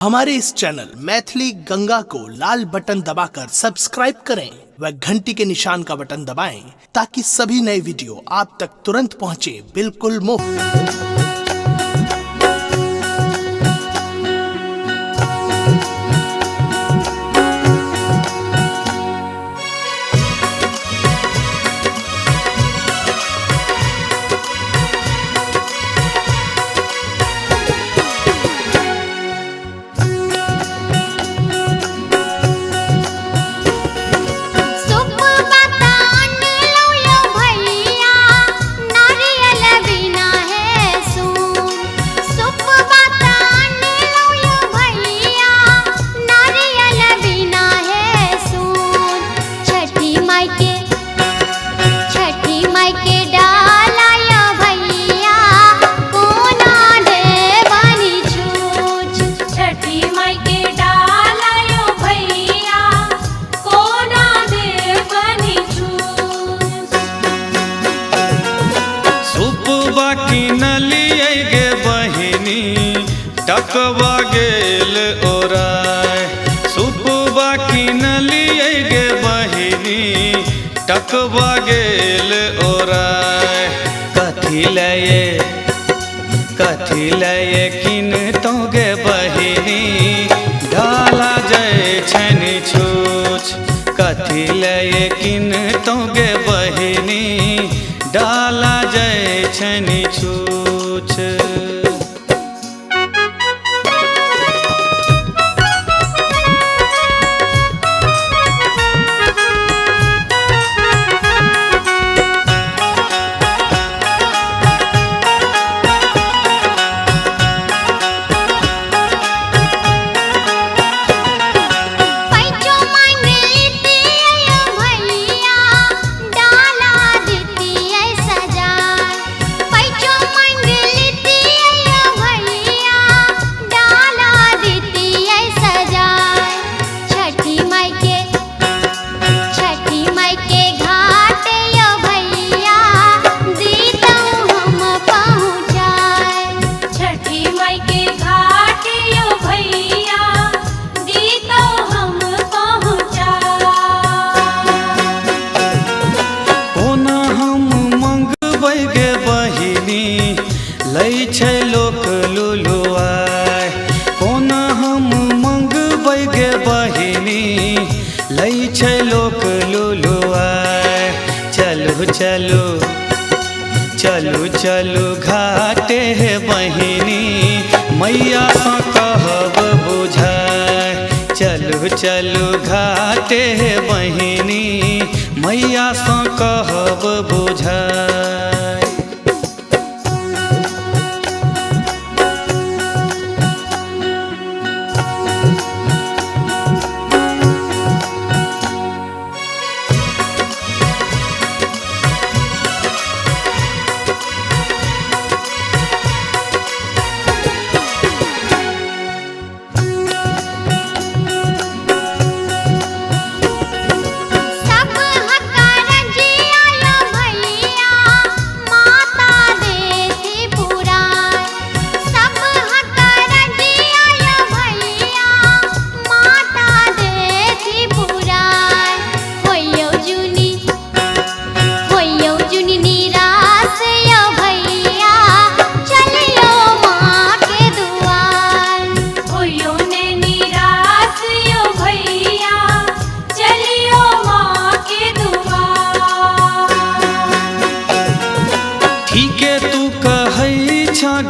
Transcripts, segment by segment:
हमारे इस चैनल मैथिली गंगा को लाल बटन दबाकर सब्सक्राइब करें व घंटी के निशान का बटन दबाएं ताकि सभी नए वीडियो आप तक तुरंत पहुंचे बिल्कुल मुफ्त। टकवा गेल ओराय सुपवा किनलिए गे बहिनी टकवा गेल ओराय कथी लये किन तो गे बहिनी डाला जय छनि छूछ कथी लये किन तो गे बहिनी डाला जय छनि छूछ। लै छै लोक लुलुआय कोना हम मंगबै गे बहिनी लै छै लोक लुलुआय चलू चलू चलू चलू घाटे हे बहिनी मैया सँ कहब बुझाय चलू चलू घाटे हे बहिनी मैया सँ कहब बुझाय।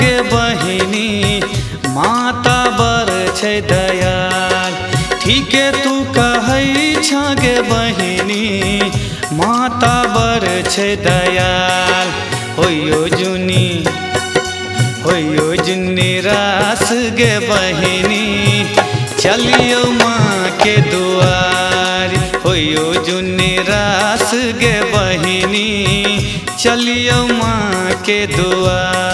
गे बहिनी माता बर छै दयाल ठीके तू कहै छ गे बहिनी माता बर छै दयाल होइयो जुनी रास गे बहिनी चलियो माँ के दुआर होइयो जुनी रास गे बहिनी चलियो माँ के दुआर।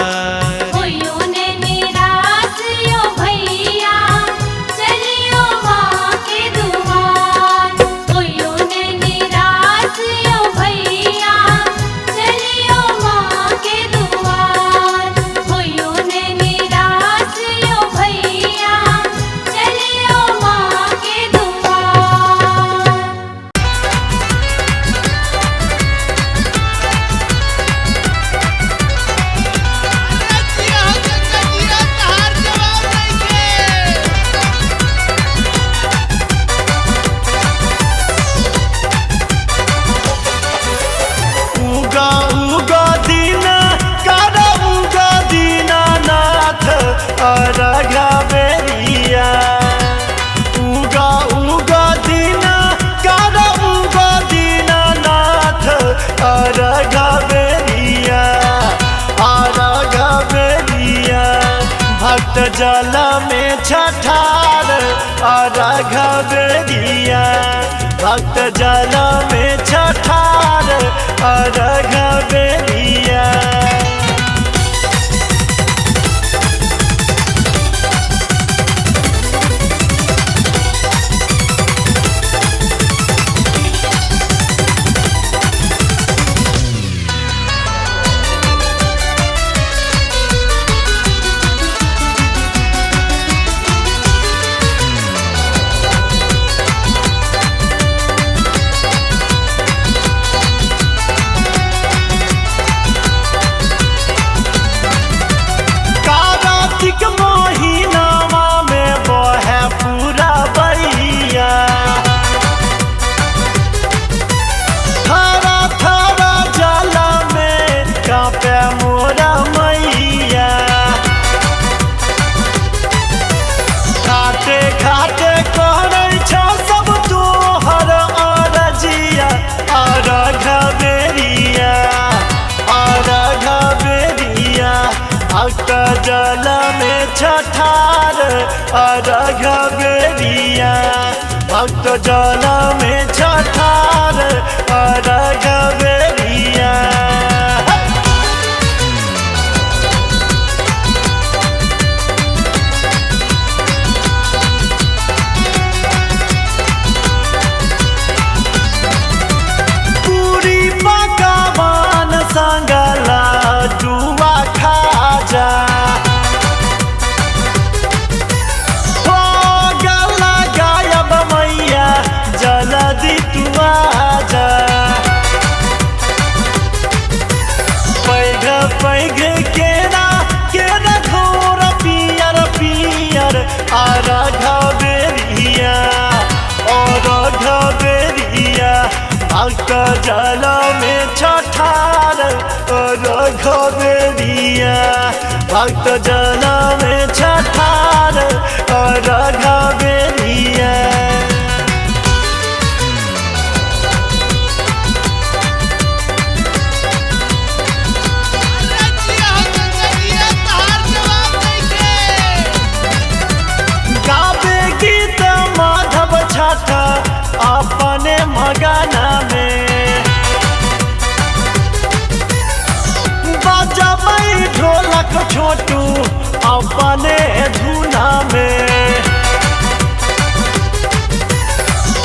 अर्घ बेरिया भक्त जल में छठार अर्घ बेरिया। कार्तिक महीनावा में बहे पूरा बइया थारा थारा जल में कांपे मोरा मैया। घाटे घाटे करे छ सब तोहर अरजिया अर्घ बेरिया अर्घ बेरिया भक्त जल में छठार अर्घ बेरिया भक्त जल में छठार अर्घ बेरिया। पूरी पकवान संगला जुआ खाजा हो गला गायब मैया जल्दी तू आजा। पैघ पैघ केरा केरा घोर पियर पियर अर्घ बेरिया अर्घ बेरिया भक्त जल में छठार अर्घ बेरिया भक्त जल में छठार अर्घ बेरिया। गावे गीत माधव छठ अपने मगना में बजबै ढोलक छोटू अपने धुना में।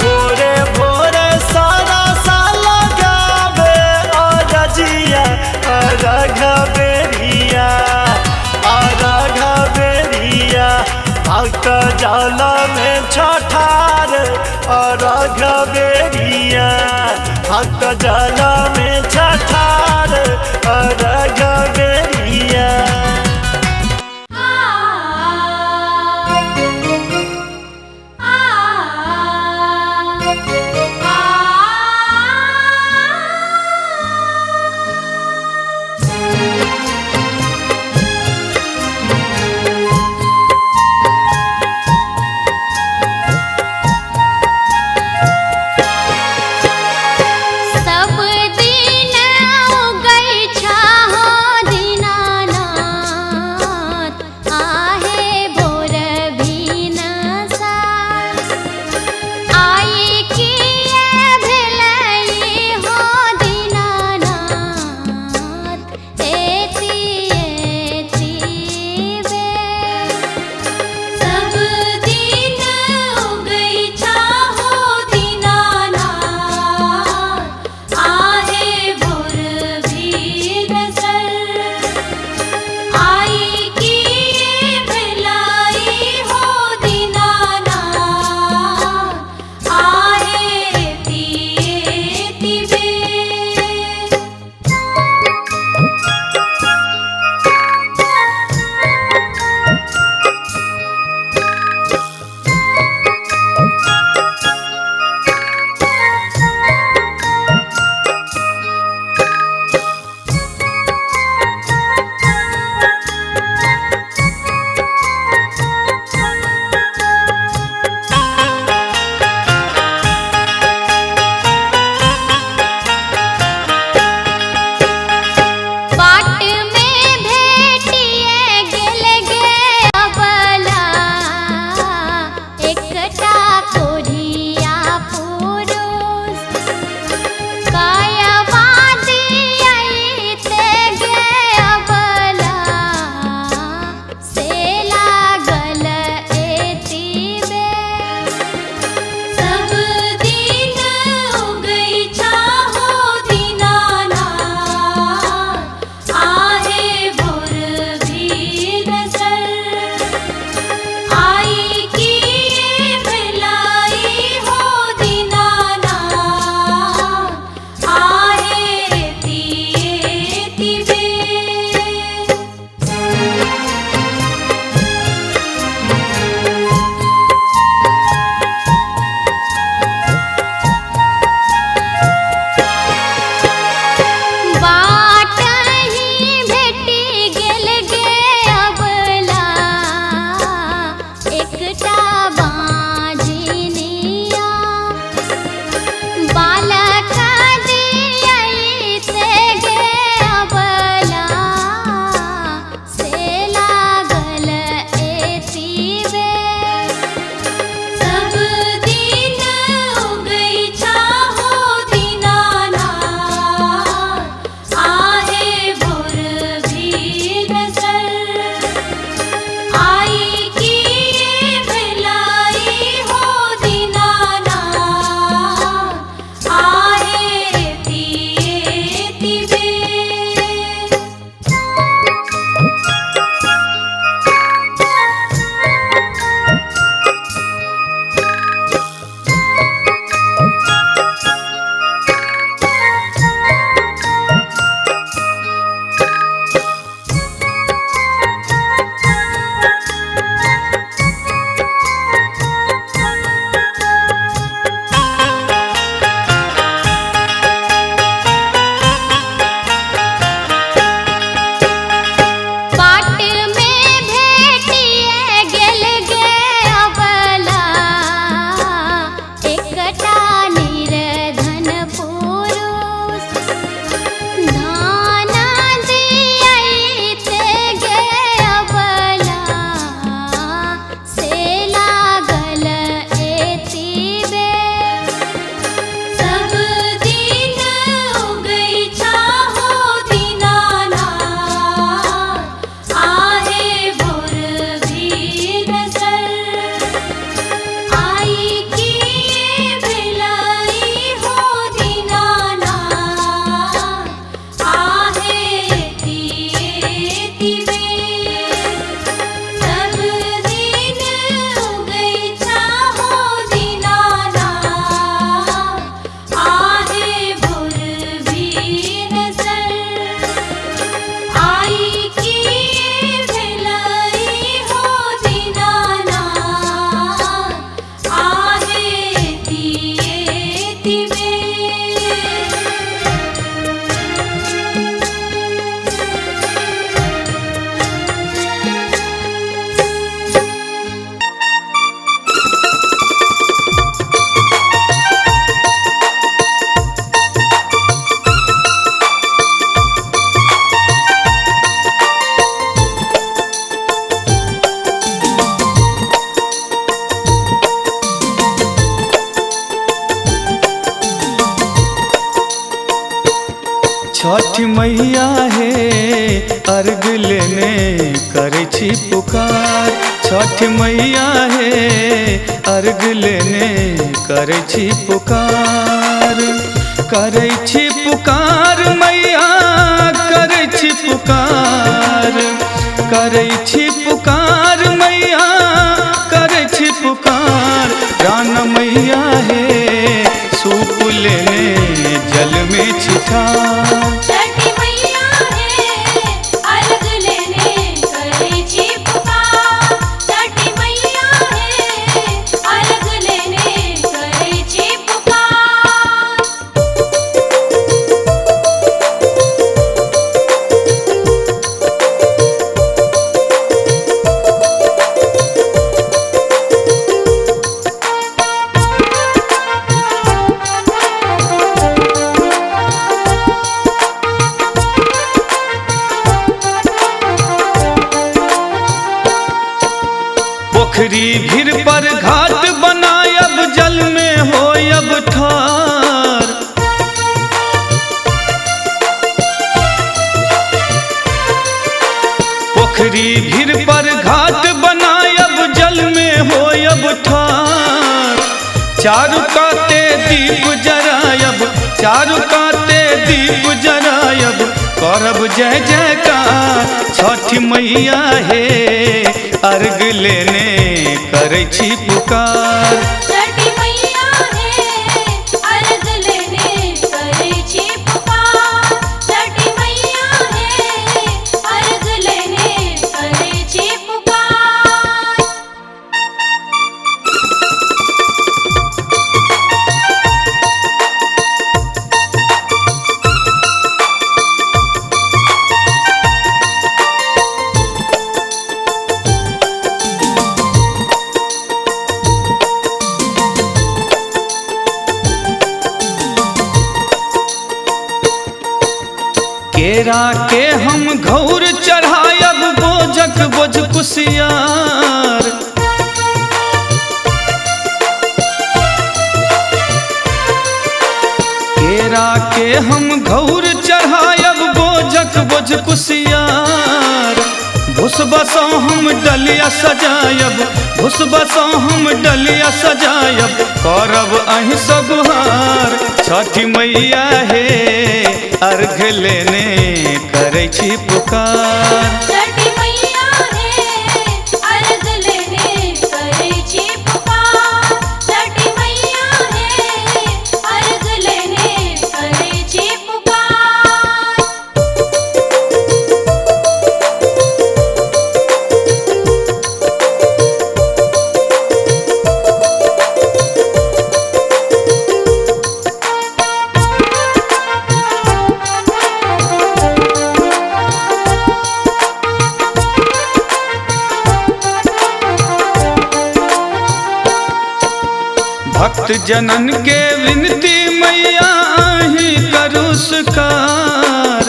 भोरे भोरे सारा साल गावे अरजिया अर्घ बेरिया अर्घ बेरिया भक्त जल में छठार अर्घ बेरिया भक्त जल में छठार अर्घ बेरिया। सब छठ मैया हे अर्घ लेने करै छी पुकार। छठ मैया हे अर्घ लेने करै छी पुकार। करै छी पुकार मैया करै छी पुकार। करै छी पुकार मैया करै छी पुकार। प्राण मैया हे सूप लेने जल में छिठार। छठी मैया है अर्घ लेने करै छी पुकार। छठी मैया है अर्घ लेने करै छी पुकार। पोखरी भीर पर घाट बनायब जल में होयब ठार। पोखरी भीर पर घाट बनायब जल में होयब ठार। चारु काते दीप जरायब चारु काते दीप जरायब करब जय जयकार। छठ मैया हे अर्घ लेने करै छी पुकार। छठी मैया है अर्घ लेने करै छी पुकार। छठी मैया है अर्घ लेने करै छी पुकार। केरा के हम घौर चढ़ायब बोझक बोझ कुसियार। केरा के हम घौर चढ़ायब बोझक बोझ कुसियार। भुसबसों हम डलिया सजायब भुसबसों हम डलिया सजायब करब अहि सगुहार। छठी मैया हे अर्घ लेने करै छी पुकार। छठी मैया है अर्घ लेने करै छी पुकार। छठी मैया है अर्घ लेने करै छी पुकार। भक्त जनन के विनती मैया ही करू स्वीकार।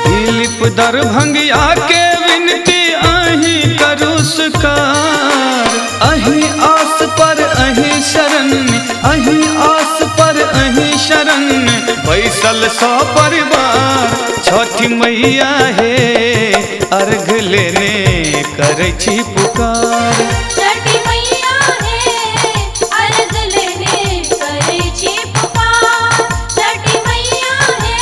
दिलीप दरभंगिया के विनती अही करू स्वीकार। अही आस पर अही शरण में अही आस पर अही शरण में बैसल सौ परिवार। छठी मैया हे अर्घ लेने करै छी पुकार। छठी मैया है अर्घ लेने करै छी पुकार। छठी मैया है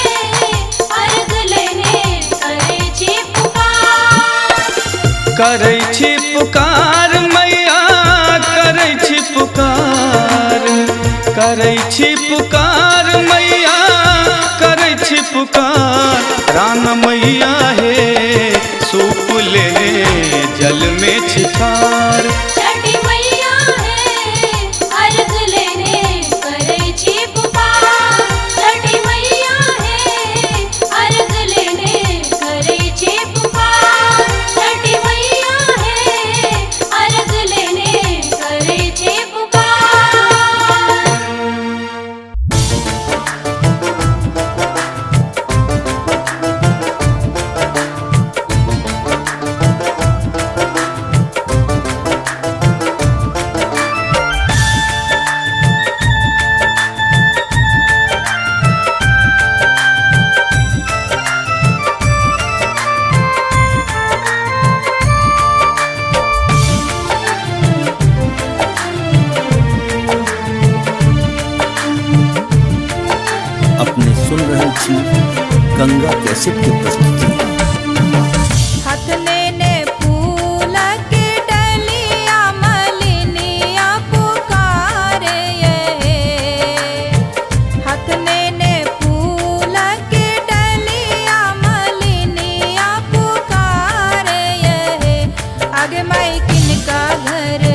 अर्घ लेने करै छी पुकार। करै छी पुकार मैया करै छी पुकार। करै छी पुकार मैया करै छी पुकार। रान मैया हे सूप लेने जल में छिठार। छठी मैया है अर्घ लेने करै छी पुकार। छठी मैया है अर्घ लेने करै छी पुकार। छठी मैया है अर्घ लेने करै छी पुकार। गंगा कैसेट की प्रस्तुति। हथने ने फूल के डलिया मलिनिया पुकारे हथने ने फूल के डलिया मलिनिया पुकारे आगे माई किनका घर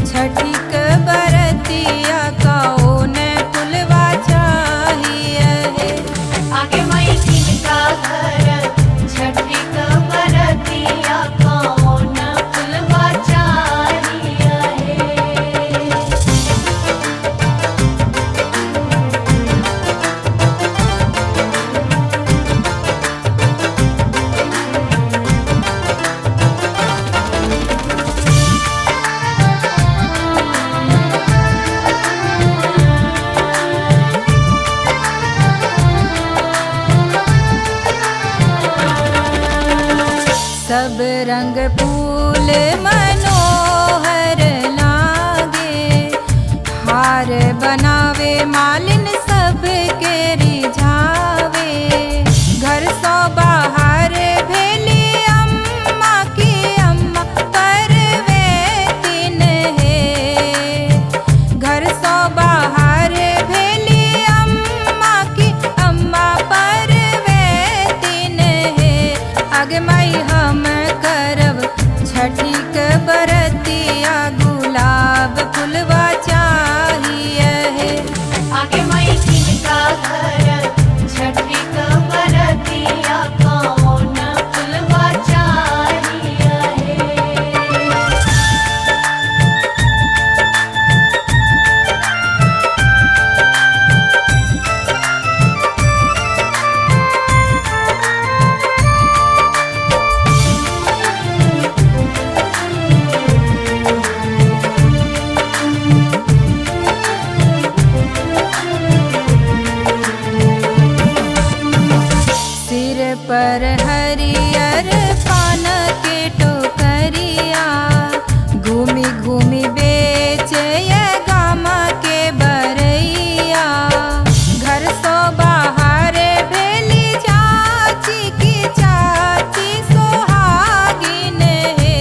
छठी क बरतिया कौन फुलवा चाहिए आगे माई किनका घर छठी क बरतिया कौन फुलवा चाहिए सब रंग फूल मनोहर लागे हार बनावे मालिन सब के रिझावे घर सौ बाहर भेली अम्मा की अम्मा परवे तीन है घर सौ बाहर भेली अम्मा की अम्मा परवे तीन है आगे माई हम करब छठी क बरतिया गुलाब फुलवा चाहिए आगे माई किनका घर छठी क बरतिया कौन फुलवा चाहिए सिर पर हरियर पान के टोकरिया घूमी घूमी बेचे गामा के बरैया घर सो बाहर भेली चाची की चाची सोहागिन है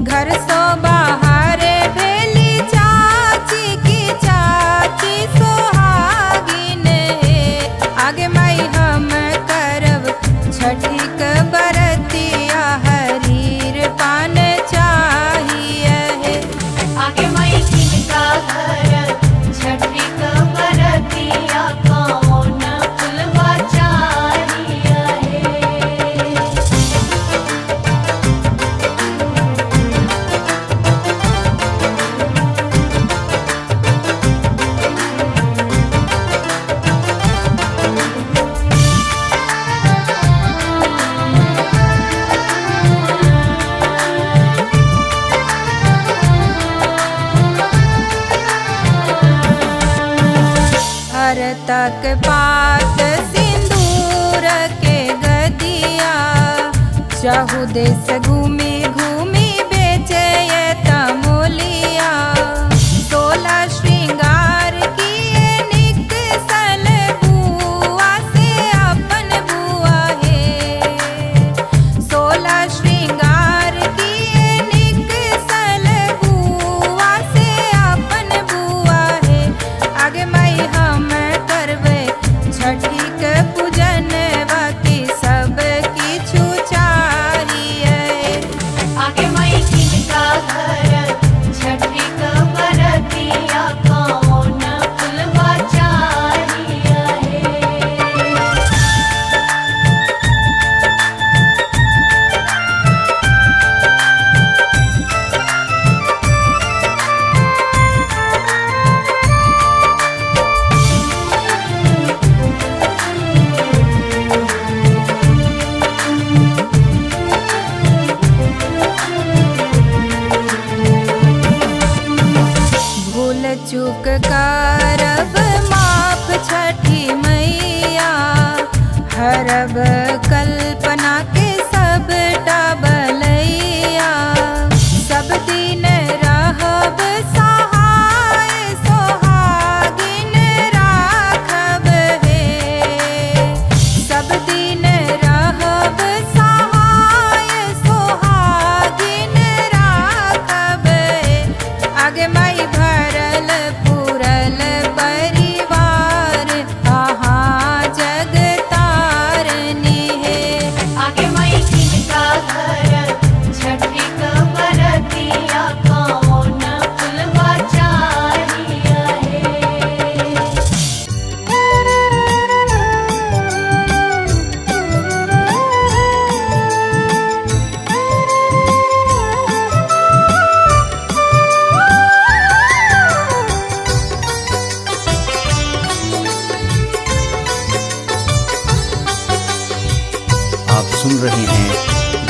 घर सो बाहर भेली चाची की चाची सोहागिन है आगे माई हम करब छठी क बरतिया हरीर पान चाहिए आगे माई किनका घर छठी क बरतिया कौन फुलवा चाहिए हर तक पात सिंदूर के गदिया चाहू देश घूमी घूमी बेचे तमोलिया 16 श्रृंगार किए निकसल बुआ से अपन बुआ है 16 श्रृंगार किए निकसल बुआ से अपन बुआ है आगे माई हम करवे छठी क पूजन बाकी सब किछु चाहिए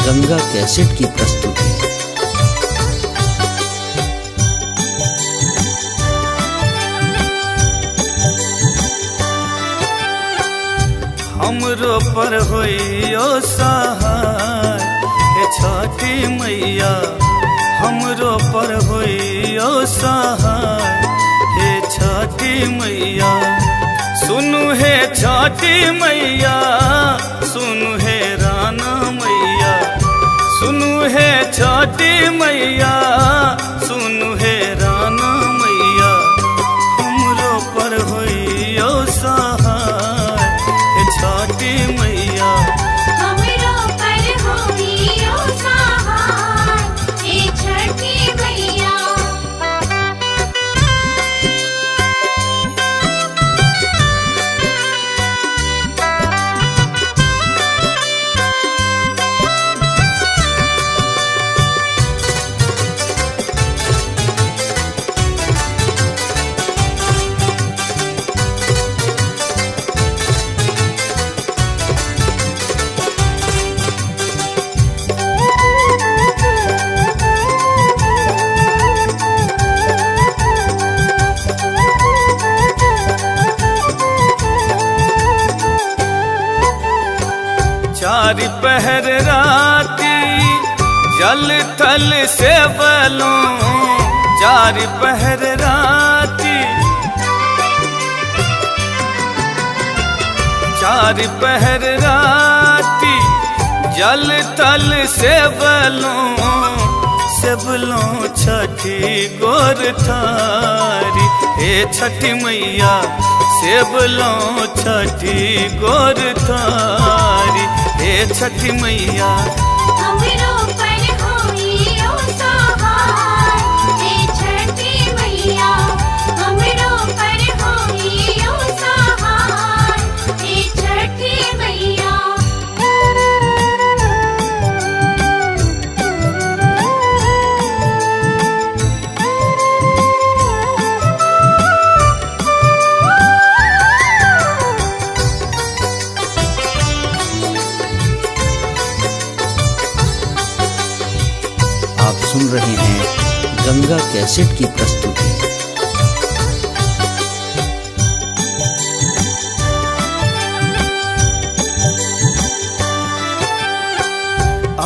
गंगा कैसेट की प्रस्तुति। हमरो पर होइयो सहाय हे छठी मैया, हमरो पर होइयो सहाय हे छठी मैया। सुनु हे छठी मैया, सुनु हे राना मैया, सुनु हे छठी मैया, सुनु हे राना मैया। हमरो पर होइयो सहाय हे छठी मैया। हमरो पर होइयो सहाय हे छठी मैया। चारि पहर राती जल थल से बलों, चारि पहर राती, चारि पहर राती जल थल से बलों छठी गोर थारी हे छठी मैया। सेबलों छठी गोर थारी हे छठी मैया। हमरो पर होइयो सहाय हे छठी मैया। हमरो पर होइयो सहाय हे छठी मैया। आप सुन रहे हैं गंगा कैसेट की प्रस्तुति।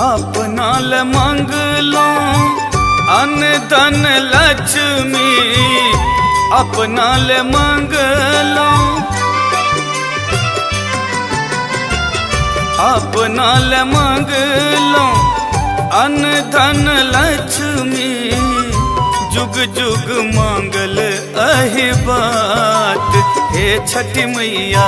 अपना ल मंगलो अन्न धन लक्ष्मी, अपना ल मंगलो, अपना ल मंगलो अन्न धन लक्ष्मी। जुग जुग मांगल अहि बात हे छठी मैया।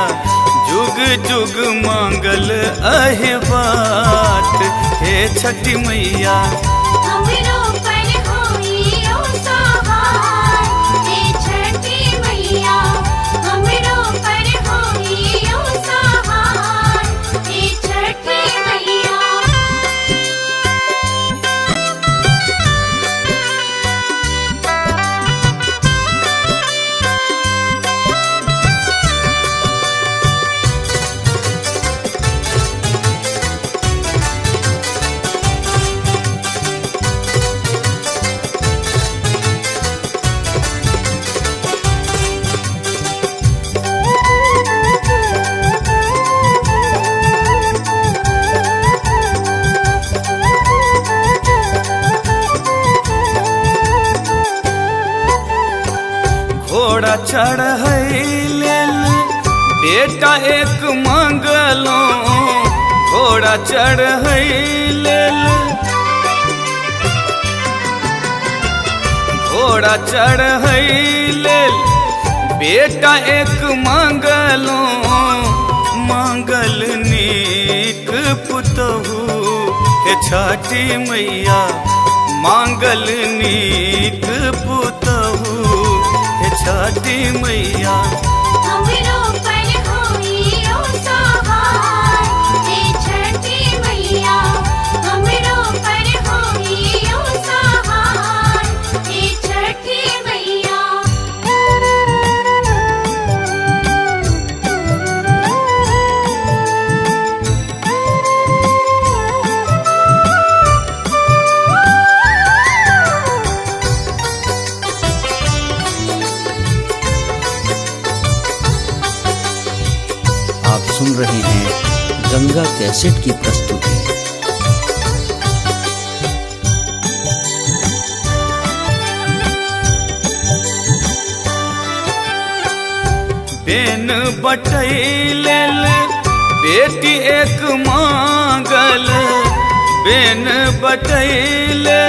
जुग जुग मांगल अहि बात हे छठी मैया। हमरो पर होइयो सहाय हे छठी मैया। हमरो पर होइयो सहाय हे छठी मैया। घोड़ा चढ़ैलेल बेटा एक मंगलो, घोड़ा चढ़ैलेल, घोड़ा चढ़ैलेल बेटा एक मंगलो। मंगल नीक पुतहु हे छठी मैया। मंगल नीक पुतहु हे छठी मैया। हमरो पर होइयो सहाय हे छठी मैया। हमरो पर होइयो सहाय हे छठी मैया। कैसेट की प्रस्तुति। बेन बटैले बेटी एक मांगल, बेन बटैले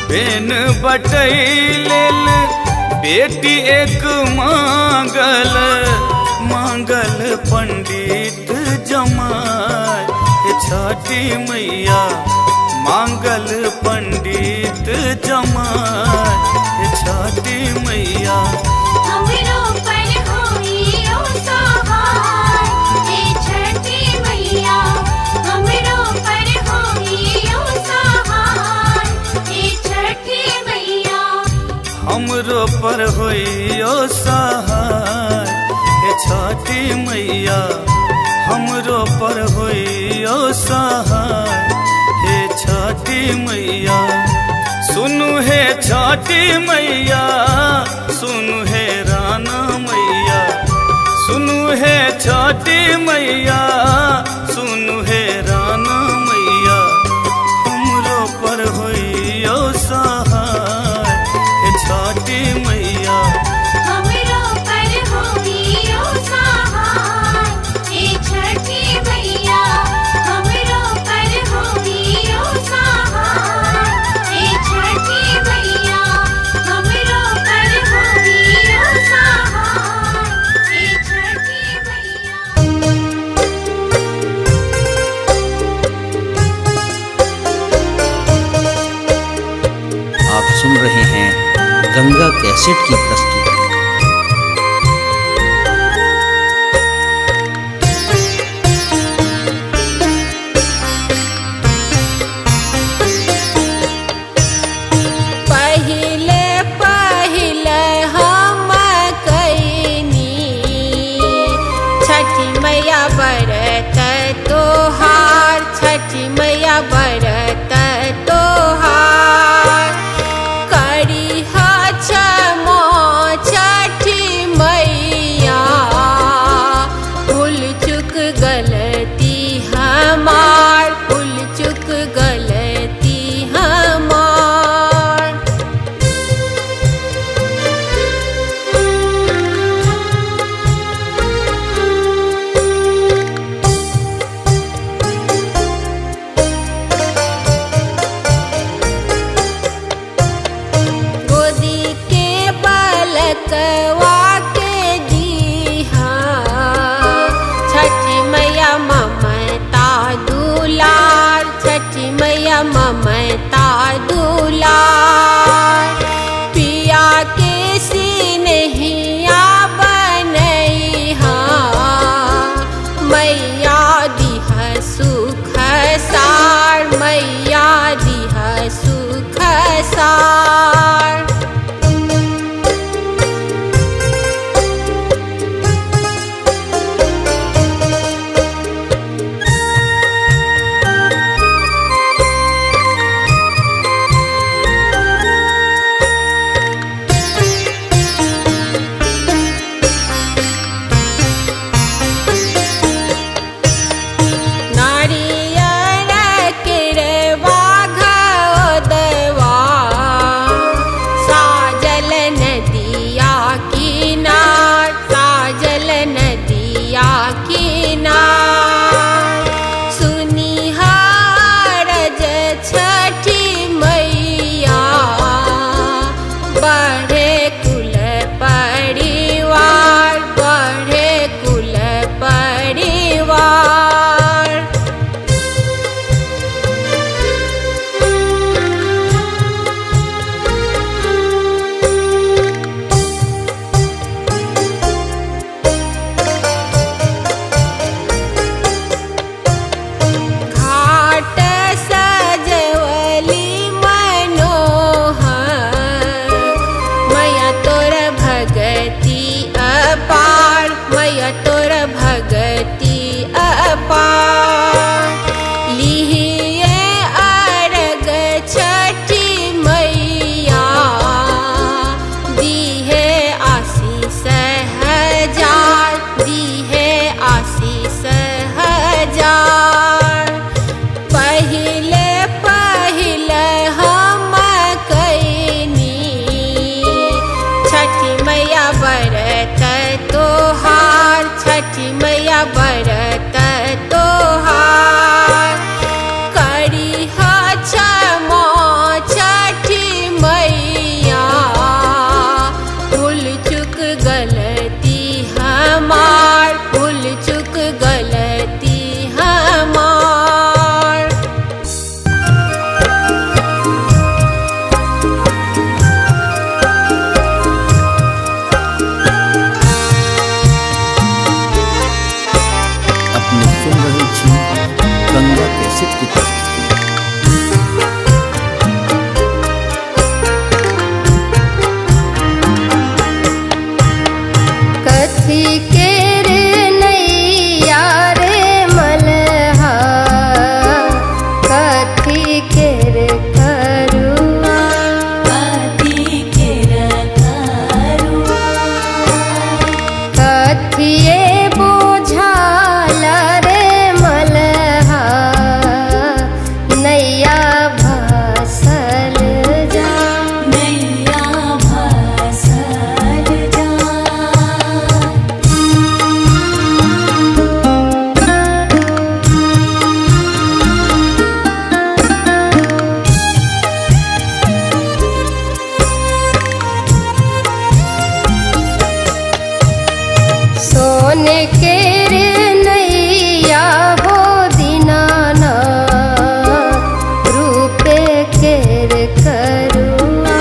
बेन बटैले बेटी एक मांगल, मांगल पंडित जमाय छठी मैया, मांगल पंडित जमाय छठी मैया। हमरो पर होइयो सहाय हे छठी मैया, हमरो पर होइयो सहाय हे छठी मैया। हमरो पर होइयो सहाय हे छठी मैया, हमरो पर होइयो सहाय हे छठी मैया। सुनु हे छठी मैया, सुनु हे राना मैया, सुनु हे छठी मैया, सुनु हे राना मैया। हमरो पर होइयो सहाय हे छठी मैया, हमरो पर होइयो सहाय हे छठी मैया, हमरो पर होइयो सहाय हे छठी मैया, हमरो पर होइयो सहाय हे छठी मैया। आप सुन रहे हैं गंगा कैसेट की प्रस्तुति। पहिले पहिले हम कैनी छठी मैया बरत तोहार, छठी मैया बरत तोहार। करी क्षमा छठी मैया, भूल चुक गलती हमार, भूल चुक गलती हमार। गोदी के बालकवा के दीहा, छठी मैया ममता दुलार, छठी मैया ममता दुलार। पिया के सिनहिया बनैहा, मैया दिह सुख सार, मैया दिह सुख सार। नारियल केरवा घोदवा, आपने सुन रही थी गंगा कैसेट की प्रस्तुति। कथी केर नैया रे मलहा, कथी केर करुआ, कथी केर करुआ, कथिए बुझाल रे मलहा, नैया भासल जा, नैया भासल जा। सोने केर नैया हो दीनानाथ, रूपे केर करुआ,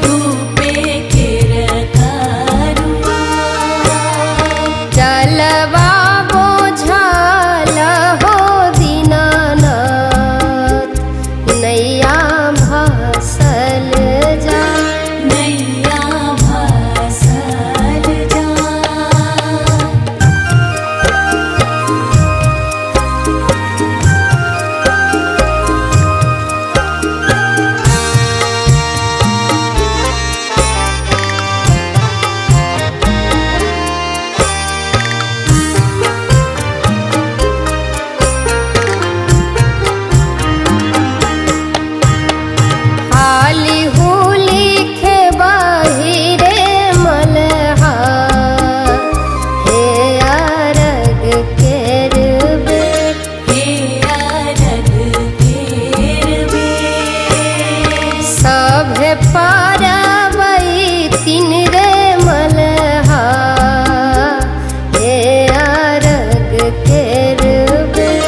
रूपे केर करुआ, जलवा बोझाल हो दीनानाथ, नैया भासल जा, नैया भासल जा। हाली हुली खे बाहिरे मलहा, हे अरग केर बेर, हे अरग केर बेर, सभे पारवई तीन रे मलहा, हे अरग केर बेर,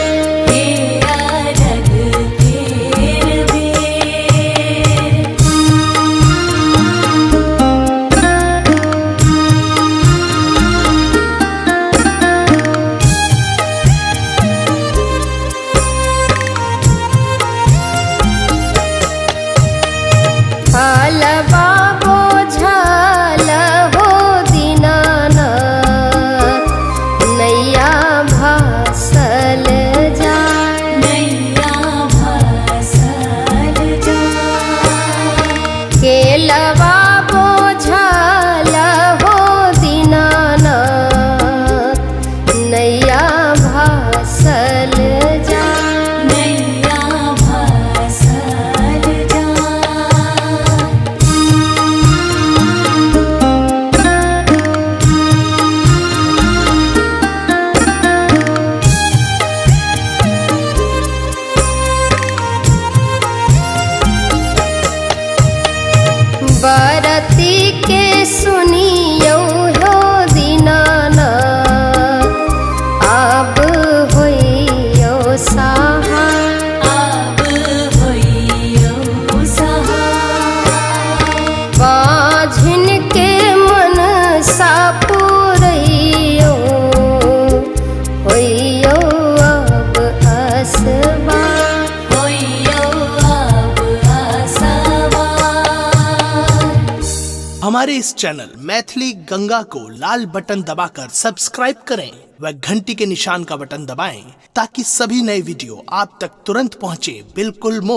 हे अरग केर बेर। फलवा बोझाल हो दीनानाथ, नैया भासल जा, नैया भासल जा। केलवा बोझाल हो दीनानाथ, नैया भासल जा, नैया भासल जा। बरती के सुनियो हो दीनानाथ, आब होइयो सहाय, आब होइयो सहाय। बाझिन के मन सा पुरैयो, होइयो अब असबा, होइयो अब असबा। हमारे इस चैनल मैथिली गंगा को लाल बटन दबाकर सब्सक्राइब करें व घंटी के निशान का बटन दबाएं ताकि सभी नए वीडियो आप तक तुरंत पहुंचे, बिल्कुल मुफ्त।